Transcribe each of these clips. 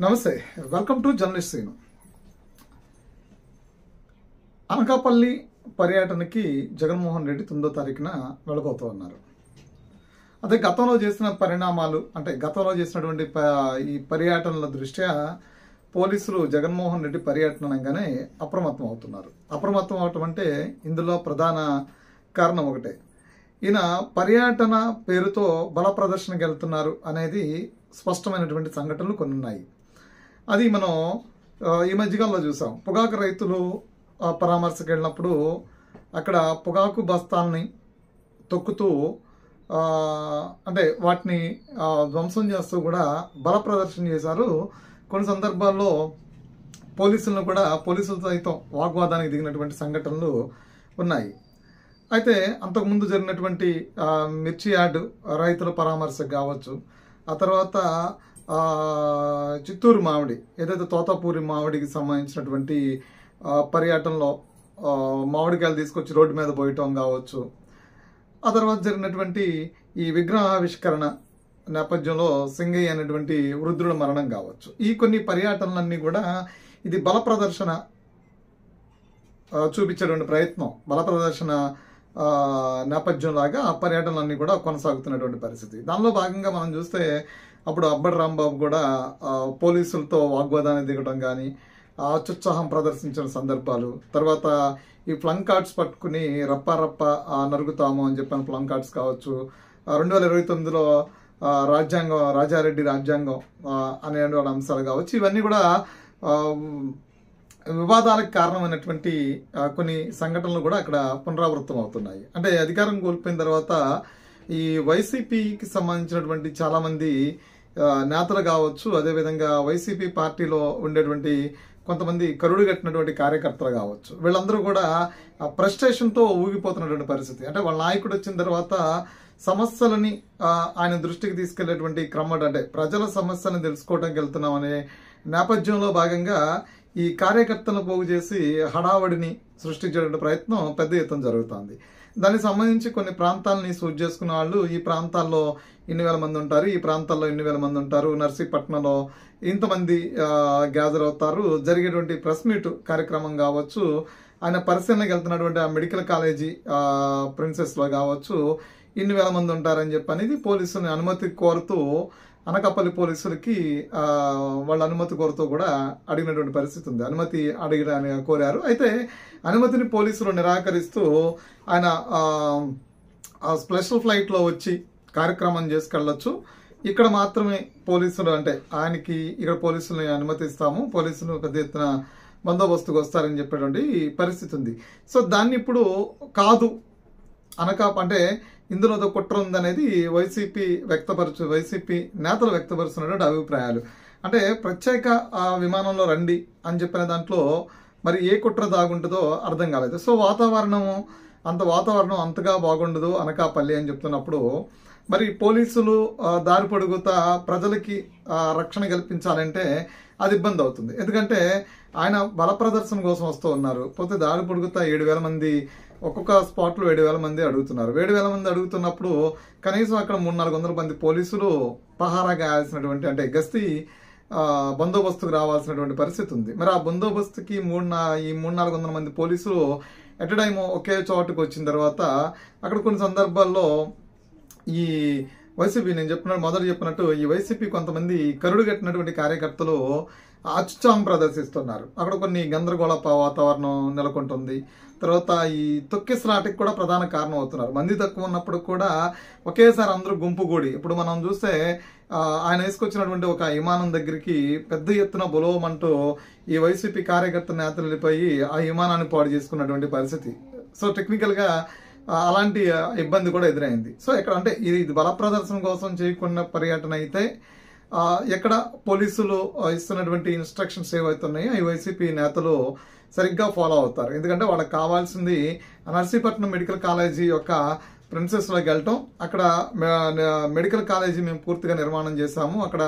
నమస్తే, welcome to journalist Seenu. Anakapalli పర్యటనకి జగన్మోహన్ రెడ్డి 9వ తారీఖున వెళ్ళబోతూ ఉన్నారు. అదే గతంలో చేసిన పరిణామాలు అంటే గతంలో చేసినటువంటి ఈ పర్యటనల దృష్ట్యా పోలీసులు జగన్మోహన్ రెడ్డి పర్యటన అనగానే అప్రమత్తం అవుతున్నారు. అప్రమత్తం అవటం అంటే ఇందులో ప్రధాన కారణం ఒకటే, ఈయన పర్యటన పేరుతో బల ప్రదర్శనకు వెళ్తున్నారు అనేది స్పష్టమైనటువంటి సంఘటనలు కొన్ని ఉన్నాయి. అది మనం ఈ మధ్యకాలంలో చూసాం. పొగాకు రైతులు పరామర్శకు వెళ్ళినప్పుడు అక్కడ పొగాకు బస్తాల్ని తొక్కుతూ అంటే వాటిని ధ్వంసం చేస్తూ కూడా బల ప్రదర్శన చేశారు. కొన్ని సందర్భాల్లో పోలీసులతో సైతం వాగ్వాదానికి దిగినటువంటి సంఘటనలు ఉన్నాయి. అయితే అంతకుముందు జరిగినటువంటి మిర్చి యార్డు రైతుల పరామర్శకు కావచ్చు, ఆ తర్వాత చిత్తూరు మామిడి ఏదైతే తోతాపూరి మామిడికి సంబంధించినటువంటి పర్యటనలో మామిడికాయలు తీసుకొచ్చి రోడ్డు మీద పోయటం కావచ్చు, ఆ తర్వాత జరిగినటువంటి ఈ విగ్రహావిష్కరణ నేపథ్యంలో సింగయ్య అనేటువంటి వృద్ధుల మరణం కావచ్చు, ఈ కొన్ని పర్యటనలన్నీ కూడా ఇది బల ప్రదర్శన చూపించేటువంటి ప్రయత్నం, బల ప్రదర్శన నేపథ్యంలాగా ఆ పర్యటనలన్నీ కూడా కొనసాగుతున్నటువంటి పరిస్థితి. దానిలో భాగంగా మనం చూస్తే అప్పుడు అబ్బడి రాంబాబు కూడా పోలీసులతో వాగ్వాదాన్ని దిగడం కానీ అత్యుత్సాహం ప్రదర్శించిన సందర్భాలు, తర్వాత ఈ ఫ్లంగ్ కార్డ్స్ పట్టుకుని రప్ప నరుగుతాము అని చెప్పిన ఫ్లంగ్ కార్డ్స్ కావచ్చు, 2029లో రాజారెడ్డి రాజ్యాంగం అనే అంశాలు కావచ్చు, ఇవన్నీ కూడా వివాదాలకు కారణమైనటువంటి కొన్ని సంఘటనలు కూడా అక్కడ పునరావృతం అవుతున్నాయి. అంటే అధికారం కోల్పోయిన తర్వాత ఈ వైసీపీకి సంబంధించినటువంటి చాలా మంది నేతలు కావచ్చు, అదేవిధంగా వైసీపీ పార్టీలో ఉండేటువంటి కొంతమంది కరుడు కట్టినటువంటి కార్యకర్తలు కావచ్చు, వీళ్ళందరూ కూడా ఫ్రస్ట్రేషన్తో ఊగిపోతున్నటువంటి పరిస్థితి. అంటే వాళ్ళ నాయకుడు వచ్చిన తర్వాత సమస్యలని ఆయన దృష్టికి తీసుకెళ్లేటువంటి క్రమం, అంటే ప్రజల సమస్యలను తెలుసుకోవడానికి వెళ్తున్నాం అనే నేపథ్యంలో భాగంగా ఈ కార్యకర్తలను పోగు చేసి హడావడిని సృష్టించే ప్రయత్నం పెద్ద ఎత్తున జరుగుతుంది. దానికి సంబంధించి కొన్ని ప్రాంతాలని సూట్ చేసుకున్న వాళ్ళు ఈ ప్రాంతాల్లో ఇన్ని వేల మంది ఉంటారు, ఈ ప్రాంతాల్లో ఇన్ని వేల మంది ఉంటారు, నర్సీపట్నంలో ఇంతమంది గ్యాదర్ అవుతారు, జరిగేటువంటి ప్రెస్ మీట్ కార్యక్రమం కావచ్చు, ఆయన పరిశీలనకి వెళ్తున్నటువంటి ఆ మెడికల్ కాలేజీ ప్రిన్సెస్లో కావచ్చు ఇన్ని వేల మంది ఉంటారని చెప్పి అనేది పోలీసులని అనుమతి కోరుతూ అనకాపల్లి పోలీసులకి వాళ్ళ అనుమతి కోరుతూ కూడా అడిగినటువంటి పరిస్థితి ఉంది. అనుమతి అడిగడానికి కోరారు. అయితే అనుమతిని పోలీసులు నిరాకరిస్తూ ఆయన స్పెషల్ ఫ్లైట్లో వచ్చి కార్యక్రమం చేసుకెళ్ళొచ్చు, ఇక్కడ మాత్రమే పోలీసులు అంటే ఆయనకి ఇక్కడ పోలీసులని అనుమతిస్తాము, పోలీసులు పెద్ద ఎత్తున బందోబస్తుకు వస్తారని చెప్పేటువంటి పరిస్థితి ఉంది. సో దాన్ని ఇప్పుడు కాదు అంటే ఇందులో కుట్ర ఉందనేది వైసీపీ నేతలు వ్యక్తపరుస్తున్నటువంటి అభిప్రాయాలు. అంటే ప్రత్యేక విమానంలో రండి అని చెప్పిన దాంట్లో మరి ఏ కుట్ర దాగుంటుందో అర్థం కాలేదు. సో వాతావరణం అంతగా బాగుండదు అనకాపల్లి అని చెప్తున్నప్పుడు మరి పోలీసులు దారి పొడుగుతా ప్రజలకి రక్షణ కల్పించాలంటే అది ఇబ్బంది అవుతుంది. ఎందుకంటే ఆయన బల ప్రదర్శన కోసం వస్తూ ఉన్నారు, పోతే దారి పొడుగుతా 7,000 మంది ఒక్కొక్క స్పాట్లో 7,000 మంది అడుగుతున్నారు. 7,000 మంది అడుగుతున్నప్పుడు కనీసం అక్కడ 300-400 మంది పోలీసులు పహారా గాయాల్సినటువంటి అంటే గస్తీ బందోబస్తుకు రావాల్సినటువంటి పరిస్థితి ఉంది. మరి ఆ బందోబస్తుకి 300-400 మంది పోలీసులు ఎట్ టైం ఒకే చోటుకు వచ్చిన తర్వాత అక్కడ కొన్ని సందర్భాల్లో ఈ వైసీపీ మొదలు చెప్పినట్టు ఈ వైసీపీ కొంతమంది కరుడు కట్టినటువంటి కార్యకర్తలు అత్యుత్సాహం ప్రదర్శిస్తున్నారు. అక్కడ కొన్ని గందరగోళ వాతావరణం నెలకొంటుంది. తర్వాత ఈ తొక్కిసలాటకి కూడా ప్రధాన కారణం అవుతున్నారు. మంది తక్కువ ఉన్నప్పుడు కూడా ఒకేసారి అందరూ గుంపు కూడి, ఇప్పుడు మనం చూస్తే ఆయన వేసుకొచ్చినటువంటి ఒక విమానం దగ్గరికి పెద్ద ఎత్తున బులవమంటూ ఈ వైసీపీ కార్యకర్త నేతలు వెళ్ళిపోయి ఆ విమానాన్ని పాడు చేసుకున్నటువంటి పరిస్థితి. సో టెక్నికల్ గా అలాంటి ఇబ్బంది కూడా ఎదురైంది. సో ఇక్కడ అంటే ఇది బల ప్రదర్శన కోసం చేయకున్న పర్యటన అయితే ఎక్కడ పోలీసులు ఇస్తున్నటువంటి ఇన్స్ట్రక్షన్స్ ఏవైతున్నాయో ఈ వైసీపీ నేతలు సరిగ్గా ఫాలో అవుతారు. ఎందుకంటే వాళ్ళకి కావాల్సింది నర్సీపట్నం మెడికల్ కాలేజీ యొక్క ప్రిన్సెస్లోకి వెళ్ళటం. అక్కడ మెడికల్ కాలేజీ మేము పూర్తిగా నిర్మాణం చేశాము, అక్కడ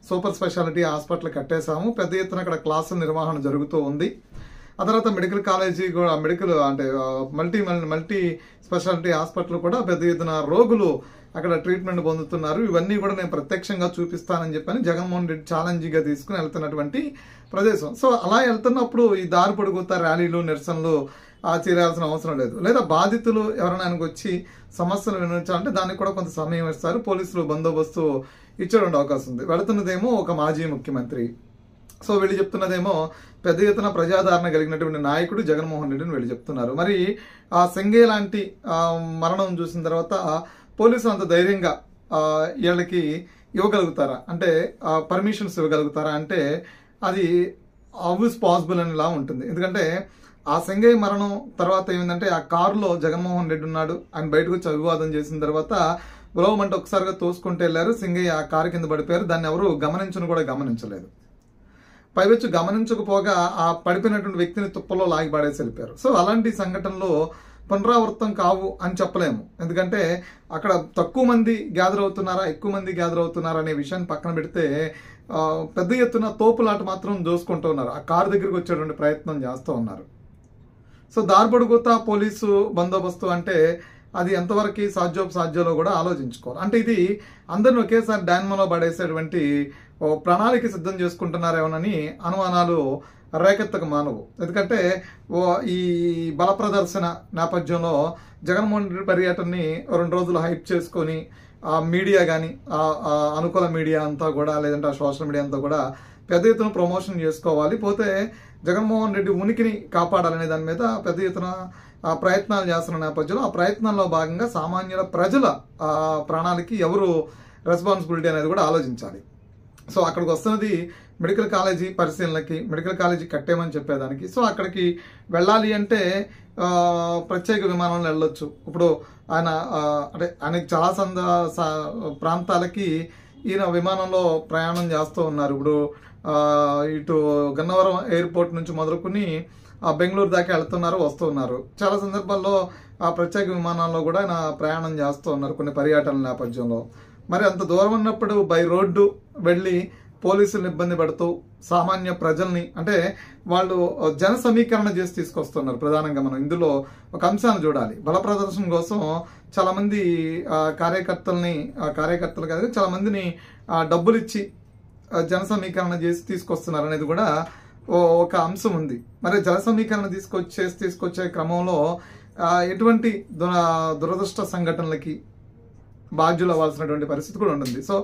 సూపర్ స్పెషాలిటీ హాస్పిటల్ కట్టేశాము, పెద్ద ఎత్తున అక్కడ క్లాసుల నిర్వహణ జరుగుతూ ఉంది. ఆ తర్వాత మెడికల్ కాలేజీ కూడా మల్టీ స్పెషాలిటీ హాస్పిటల్ కూడా పెద్ద ఎత్తున రోగులు అక్కడ ట్రీట్మెంట్ పొందుతున్నారు. ఇవన్నీ కూడా నేను ప్రత్యక్షంగా చూపిస్తానని చెప్పని జగన్మోహన్ రెడ్డి ఛాలెంజ్గా తీసుకుని వెళ్తున్నటువంటి ప్రదేశం. సో అలా వెళ్తున్నప్పుడు ఈ దారి పొడుగుతా ర్యాలీలు నిరసనలు చేయాల్సిన అవసరం లేదు. లేదా బాధితులు ఎవరైనా ఆయనకు వచ్చి సమస్యలు వినిపించాలంటే దానికి కూడా కొంత సమయం ఇస్తారు. పోలీసులు బందోబస్తు ఇచ్చేటువంటి అవకాశం ఉంది. వెళుతున్నదేమో ఒక మాజీ ముఖ్యమంత్రి. సో వీళ్ళు చెప్తున్నదేమో పెద్ద ఎత్తున ప్రజాదరణ కలిగినటువంటి నాయకుడు జగన్మోహన్ రెడ్డిని వీళ్ళు చెప్తున్నారు. మరి ఆ సెంగే లాంటి మరణం చూసిన తర్వాత పోలీసులు అంత ధైర్యంగా వీళ్ళకి ఇవ్వగలుగుతారా, అంటే పర్మిషన్స్ ఇవ్వగలుగుతారా అంటే అది ఆబ్వియస్ పాసిబుల్ అనేలా ఉంటుంది. ఎందుకంటే ఆ సెంగయ్య మరణం తర్వాత ఏమిందంటే ఆ కారులో జగన్మోహన్ రెడ్డి ఉన్నాడు, ఆయన బయటకు వచ్చి అభివాదం చేసిన తర్వాత ఉలవమంటే ఒకసారిగా తోసుకుంటూ వెళ్ళారు. సింగయ్య ఆ కారు కింద పడిపోయారు. దాన్ని ఎవరు గమనించలేదు. పైవచ్చి గమనించకపోగా ఆ పడిపోయినటువంటి వ్యక్తిని తుప్పలో లాగి పడేసి వెళ్ళిపోయారు. సో అలాంటి సంఘటనలు పునరావృతం కావు అని చెప్పలేము. ఎందుకంటే అక్కడ తక్కువ మంది గ్యాదర్ అవుతున్నారా ఎక్కువ మంది గ్యాదర్ అవుతున్నారా అనే విషయాన్ని పక్కన పెడితే పెద్ద ఎత్తున తోపులాట మాత్రం దోసుకుంటూ ఉన్నారు. ఆ కారు దగ్గరికి వచ్చేటువంటి ప్రయత్నం చేస్తూ ఉన్నారు. సో దారిపొడుగుతా పోలీసు బందోబస్తు అంటే అది ఎంతవరకు సాధ్యాలో కూడా ఆలోచించుకోవాలి. అంటే ఇది అందరిని ఒకేసారి డాన్మలో పడేసేటువంటి ప్రణాళిక సిద్ధం చేసుకుంటున్నారేమోనని అనుమానాలు రేకెత్తక మానవు. ఎందుకంటే ఈ బల ప్రదర్శన నేపథ్యంలో జగన్మోహన్ రెడ్డి పర్యటనని 2 రోజులు హైప్ చేసుకొని ఆ మీడియా కానీ అనుకూల మీడియా అంతా కూడా లేదంటే ఆ సోషల్ మీడియా అంతా కూడా పెద్ద ఎత్తున ప్రమోషన్ చేసుకోవాలి. పోతే జగన్మోహన్ రెడ్డి ఉనికిని కాపాడాలనే దాని మీద పెద్ద ఎత్తున ప్రయత్నాలు చేస్తున్న నేపథ్యంలో ఆ ప్రయత్నాల్లో భాగంగా సామాన్యుల ప్రజల ప్రాణాలకి ఎవరు రెస్పాన్సిబిలిటీ అనేది కూడా ఆలోచించాలి. సో అక్కడికి వస్తున్నది మెడికల్ కాలేజీ పరిశీలనకి, మెడికల్ కాలేజీ కట్టేమని చెప్పేదానికి. సో అక్కడికి వెళ్ళాలి అంటే ప్రత్యేక విమానంలో వెళ్ళొచ్చు. ఇప్పుడు ఆయనకి చాలా ప్రాంతాలకి ఈయన విమానంలో ప్రయాణం చేస్తూ ఉన్నారు. ఇప్పుడు ఇటు గన్నవరం ఎయిర్పోర్ట్ నుంచి మొదలుకొని బెంగళూరు దాకా వెళ్తున్నారు, వస్తూ ఉన్నారు. చాలా సందర్భాల్లో ఆ ప్రత్యేక విమానాల్లో కూడా ఆయన ప్రయాణం చేస్తూ ఉన్నారు కొన్ని పర్యటనల నేపథ్యంలో. మరి అంత దూరం ఉన్నప్పుడు బై రోడ్డు వెళ్ళి పోలీసులను ఇబ్బంది పెడుతూ సామాన్య ప్రజల్ని, అంటే వాళ్ళు జన సమీకరణ చేసి తీసుకొస్తున్నారు. ప్రధానంగా మనం ఇందులో ఒక అంశాన్ని చూడాలి. బల ప్రదర్శన కోసం చాలా మంది కార్యకర్తలు కాదు చాలా మందిని డబ్బులు ఇచ్చి జన సమీకరణ చేసి తీసుకొస్తున్నారు అనేది కూడా ఒక అంశం ఉంది. మరి జన సమీకరణ తీసుకొచ్చే క్రమంలో ఎటువంటి దురదృష్ట సంఘటనలకి బాధ్యులు అవ్వాల్సినటువంటి పరిస్థితి కూడా ఉంటుంది. సో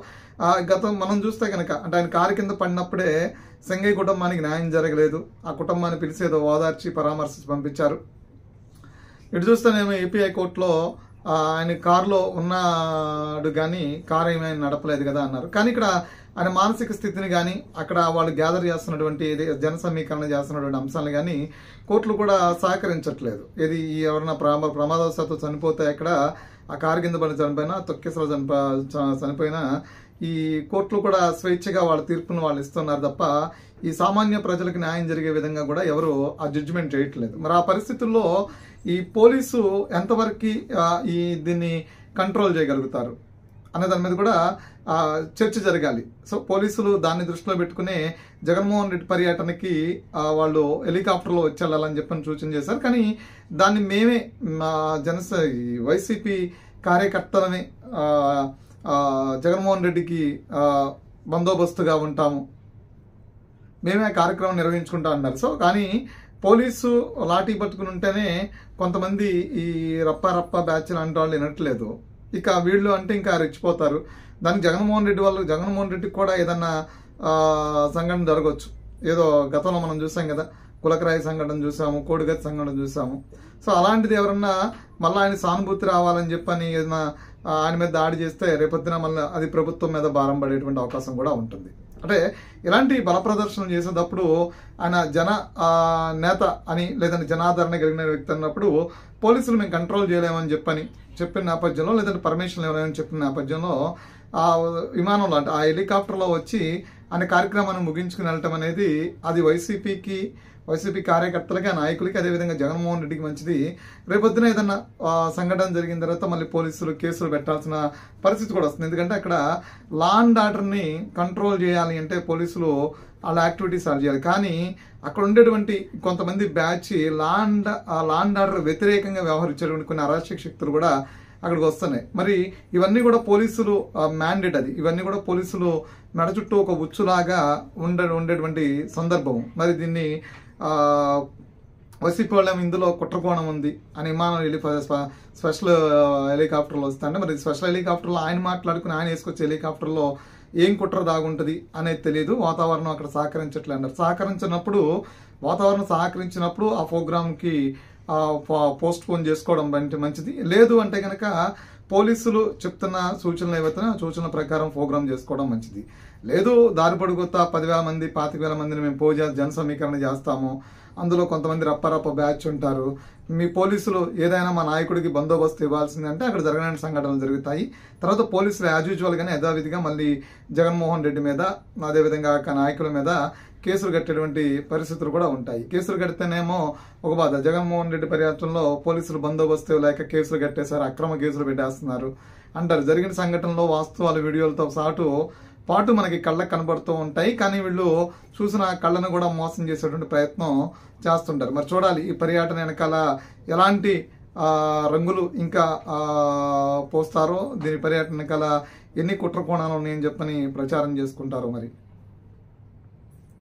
గతం మనం చూస్తే కనుక అంటే ఆయన కారు కింద పడినప్పుడే సెంగయ్య కుటుంబానికి న్యాయం జరగలేదు. ఆ కుటుంబాన్ని పిలిచేదో ఓదార్చి పరామర్శించి పంపించారు. ఇటు చూస్తేనేమో ఏపీ హైకోర్టులో ఆయన కారులో ఉన్నాడు కానీ కారు ఏమైనా నడపలేదు కదా అన్నారు. కానీ ఇక్కడ ఆయన మానసిక స్థితిని కానీ అక్కడ వాళ్ళు గ్యాదర్ చేస్తున్నటువంటి జన సమీకరణ చేస్తున్నటువంటి అంశాలను కానీ కోర్టులు కూడా సహకరించట్లేదు. ఇది ఎవరైనా ప్రమాదవశాత్తు చనిపోతే అక్కడ ఆ కారు కింద పడి చనిపోయినా తొక్కేసలో చనిపోయినా ఈ కోర్టులు కూడా స్వేచ్ఛగా వాళ్ళ తీర్పును వాళ్ళు ఇస్తున్నారు తప్ప ఈ సామాన్య ప్రజలకు న్యాయం జరిగే విధంగా కూడా ఎవరు ఆ జడ్జిమెంట్ చేయట్లేదు. మరి ఆ పరిస్థితుల్లో ఈ పోలీసు ఎంతవరకు దీన్ని కంట్రోల్ చేయగలుగుతారు అనే దాని మీద కూడా చర్చ జరగాలి. సో పోలీసులు దాన్ని దృష్టిలో పెట్టుకునే జగన్మోహన్ రెడ్డి పర్యటనకి వాళ్ళు హెలికాప్టర్లో వచ్చి వెళ్ళాలని చెప్పని సూచన చేశారు. కానీ దాన్ని మేమే వైసీపీ కార్యకర్తలని జగన్మోహన్ రెడ్డికి బందోబస్తుగా ఉంటాము, మేమే కార్యక్రమం నిర్వహించుకుంటా అన్నారు. సో కానీ పోలీసు లాఠీ పట్టుకుని ఉంటేనే కొంతమంది ఈ రప్ప బ్యాచ్ లాంటి వాళ్ళు వినట్లేదు. ఇక వీళ్ళు అంటే ఇంకా రెచ్చిపోతారు. దానికి జగన్మోహన్ రెడ్డికి కూడా ఏదన్నా సంఘటన జరగవచ్చు. ఏదో గతంలో మనం చూసాం కదా, కులకరాయి సంఘటన చూసాము, కోడిగతి సంఘటన చూసాము. సో అలాంటిది ఎవరన్నా మళ్ళీ ఆయన సానుభూతి రావాలని చెప్పని ఏదైనా ఆయన మీద దాడి చేస్తే రేపొద్దున మళ్ళీ అది ప్రభుత్వం మీద భారం పడేటువంటి అవకాశం కూడా ఉంటుంది. అంటే ఇలాంటి బల ప్రదర్శన చేసేటప్పుడు ఆయన నేత అని లేదంటే జనాదరణ కలిగిన వ్యక్తి అన్నప్పుడు పోలీసులు మేము కంట్రోల్ చేయలేమని చెప్పిన నేపథ్యంలో లేదంటే పర్మిషన్ ఇవ్వలేమని చెప్పిన నేపథ్యంలో ఆ విమానంలో అంటే ఆ హెలికాప్టర్లో వచ్చి ఆయన కార్యక్రమాన్ని ముగించుకుని వెళ్ళటం అనేది అది వైసీపీ కార్యకర్తలకి, ఆ నాయకులకి, అదేవిధంగా జగన్మోహన్ రెడ్డికి మంచిది. రేపొద్దున ఏదన్నా సంఘటన జరిగిన తర్వాత మళ్ళీ పోలీసులు కేసులు పెట్టాల్సిన పరిస్థితి కూడా వస్తుంది. ఎందుకంటే అక్కడ లా అండ్ ఆర్డర్ని కంట్రోల్ చేయాలి అంటే పోలీసులు వాళ్ళ యాక్టివిటీస్ వాళ్ళు చేయాలి. కానీ అక్కడ ఉండేటువంటి కొంతమంది బ్యాచ్ లా అండ్ ఆర్డర్ వ్యతిరేకంగా వ్యవహరించేటువంటి కొన్ని అరాచక శక్తులు కూడా అక్కడికి వస్తున్నాయి. మరి ఇవన్నీ కూడా పోలీసులు మ్యాండేట్, అది ఇవన్నీ కూడా పోలీసులు మెడ చుట్టూ ఒక ఉచ్చులాగా ఉండేటువంటి సందర్భం. మరి దీన్ని వసిపోవడం ఇందులో కుట్రకోణం ఉంది అని విమానం వెళ్ళి స్పెషల్ హెలికాప్టర్లో వస్తాయంటే, మరి స్పెషల్ హెలికాప్టర్లో ఆయన మాట్లాడుకుని ఆయన వేసుకొచ్చే హెలికాప్టర్లో ఏం కుట్ర దాగుంటుంది అనేది తెలియదు. వాతావరణం అక్కడ సహకరించట్లే అన్నారు. వాతావరణం సహకరించినప్పుడు ఆ ప్రోగ్రామ్కి పోస్ట్ పోన్ చేసుకోవడం మంచిది. లేదు అంటే కనుక పోలీసులు చెప్తున్న సూచనలు ఏవైతే ఆ సూచనల ప్రకారం ప్రోగ్రామ్ చేసుకోవడం మంచిది. లేదు దారి పొడుగుతా 10,000 మంది 25,000 మందిని మేము జన సమీకరణ చేస్తాము, అందులో కొంతమంది రప్ప బ్యాచ్ ఉంటారు, మీ పోలీసులు ఏదైనా మా నాయకుడికి బందోబస్తు ఇవ్వాల్సింది అంటే అక్కడ జరగని సంఘటనలు జరుగుతాయి. తర్వాత పోలీసులు యాజ్ యూజువల్ గానే యథావిధిగా మళ్ళీ జగన్మోహన్ రెడ్డి మీద అదేవిధంగా నాయకుల మీద కేసులు కట్టేటువంటి పరిస్థితులు కూడా ఉంటాయి. కేసులు కడితేనేమో ఒక బాధ, జగన్మోహన్ రెడ్డి పర్యటనలో పోలీసులు బందోబస్తు లేక కేసులు కట్టేశారు, అక్రమ కేసులు పెట్టేస్తున్నారు అంటారు. జరిగిన సంఘటనలో వాస్తవాలు వీడియోలతో పాటు మనకి కళ్ళకు కనబడుతూ ఉంటాయి. కానీ వీళ్ళు చూసిన కళ్ళను కూడా మోసం చేసేటువంటి ప్రయత్నం చేస్తుంటారు. మరి చూడాలి ఈ పర్యటన వెనకాల ఎలాంటి రంగులు ఇంకా పోస్తారో, దీని పర్యటన వెనకాల ఎన్ని కుట్ర కోణాలు ఉన్నాయని చెప్పని ప్రచారం చేసుకుంటారో మరి.